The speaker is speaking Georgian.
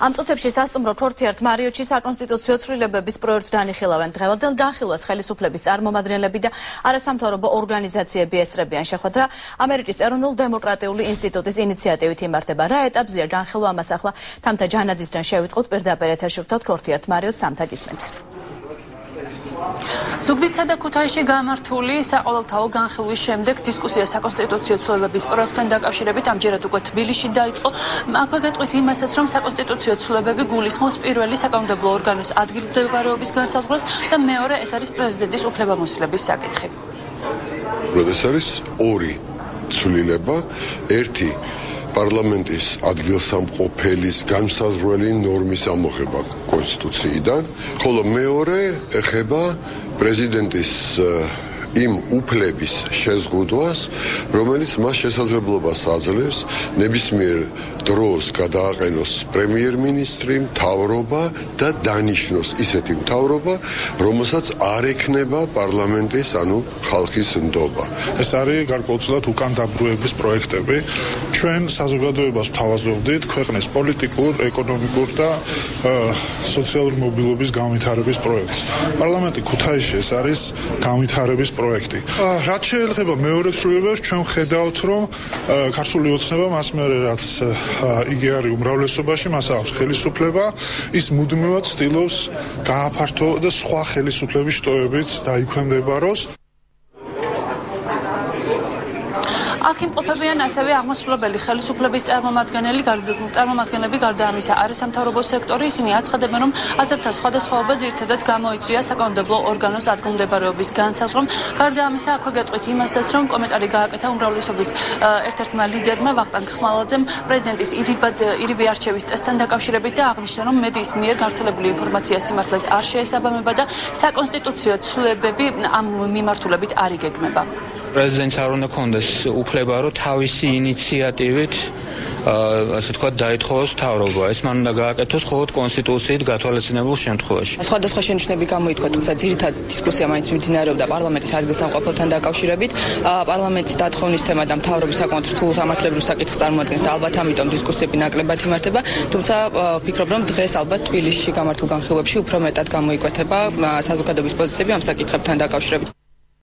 Am წუთებში სასტუმრო ქორთიართ მარიოტში საკონსტიტუციო ცვლილებების პროექტს განიხილავენ. დღევანდელ განხილვას ხელისუფლების წარმომადგენლები და არასამთავრობო ორგანიზაციები ესწრებიან. შეხვედრა ამერიკის ეროვნულ დემოკრატიული ინსტიტუტის ინიციატივით იმართება. რა ეტაპზეა განხილვა, ამას ახლა თამთა ჯანაძისთან შევიტყოთ. პირდაპირ ეთერში ვთქვათ ქორთიართ მარიოტს. თამთა, გისმენთ. ზუგდიდსა და ქუთაისში გამართული საყოველთაო განხილვის შემდეგ დისკუსია საკონსტიტუციო ცვლილებების პროექტთან დაკავშირებით ამჯერად უკვე თბილისში დაიწყო. აქვე გეტყვით იმასაც, რომ საკონსტიტუციო ცვლილებები გულისხმობს პირველი საკანონმდებლო ორგანოს ადგილმდებარეობის განსაზღვრას და მეორე ეს არის პრეზიდენტის უფლებამოსილების საკითხი. ეს არის ორი ცვლილება, ერთი პარლამენტის ადგილსამყოფელის განსაზღვრელი ნორმის ამოღება კონსტიტუციიდან, ხოლო მეორე ეხება პრეზიდენტის იმ უფლების შეზღუდვას, რომელიც მას შესაძლებლობას აძლევს ნებისმიერ დროს გადააყენოს პრემიერ-მინისტრი, მთავრობა და დანიშნოს ისეთი მთავრობა, რომელსაც არ ექნება პარლამენტის, ანუ ხალხის ნდობა. ეს არის გარკვეულწილად უკან დაბრუნების პროექტები. ჩვენ საზოგადოებას ვთავაზობდით ქვეყნის პოლიტიკურ, ეკონომიკურ და სოციალურ მობილობის განვითარების პროექტს. პარლამენტი ქუთაისში ეს არის განვითარების პროექტი. რაც შეიძლება მეორე ცვლილებებს, ჩვენ ვხედავთ, რომ ქართული ოცნება მას მერე რაც იგი არის უმრავლესობაში, მას აქვს ხელისუფლება, ის მუდმივად ცდილობს გააფართო და სხვა ხელისუფლების შტოებიც დაიქვემდებაროს. აქ იმყოფებიან ასევე აღმასრულებელი ხელისუფლების წარმომადგენლები, გარდა ამისა არასამთავრობო სექტორი. ისინი აცხადებენ, რომ აზრთა სხვადასხვაობა ძირითადად გამოიწვია საკანონმდებლო ორგანოს ადგილმდებარეობის განსაზღვრამ. გარდა ამისა, აქვე გეტყვით იმასაც, რომ კომენტარი გააკეთა უმრავლესობის ერთ-ერთმა ლიდერმა ვახტანგ ხმალაძემ პრეზიდენტის ირიბი არჩევის წესთან დაკავშირებით და აღნიშნა, რომ მედიის მიერ გავრცელებული ინფორმაცია სიმართლეს არ შეესაბამება და საკონსტიტუციო ცვლილებები ამ მიმართულებით არ იგეგმება. პრეზიდენტს არ უნდა ქონდეს უფლება, რომ თავისი ინიციატივით ასე თქვა დაითხოვოს მთავრობა. ეს მან უნდა გააკეთოს მხოლოდ კონსტიტუციით გათვალისწინებულ შემთხვევაში. სხვადასხვა შენიშვნები გამოითქვა, თუმცა ძირითადი დისკუსია მაინც მიმდინარეობდა პარლამენტის ადგილსამყოფელთან დაკავშირებით. პარლამენტის დათხოვნის თემა და მთავრობის საკმაოდ რთულ სამართლებრივ საკითხს წარმოადგენს და ალბათ ამიტომ დისკუსიები ნაკლებად იმართება. თუმცა ვფიქრობ, რომ დღეს ალბათ თბილისში გამართულ განხილვებში უფრო მეტად გამოიკვეთება საზოგადოების პოზიციები ამ საკითხებთან დაკავშირებით.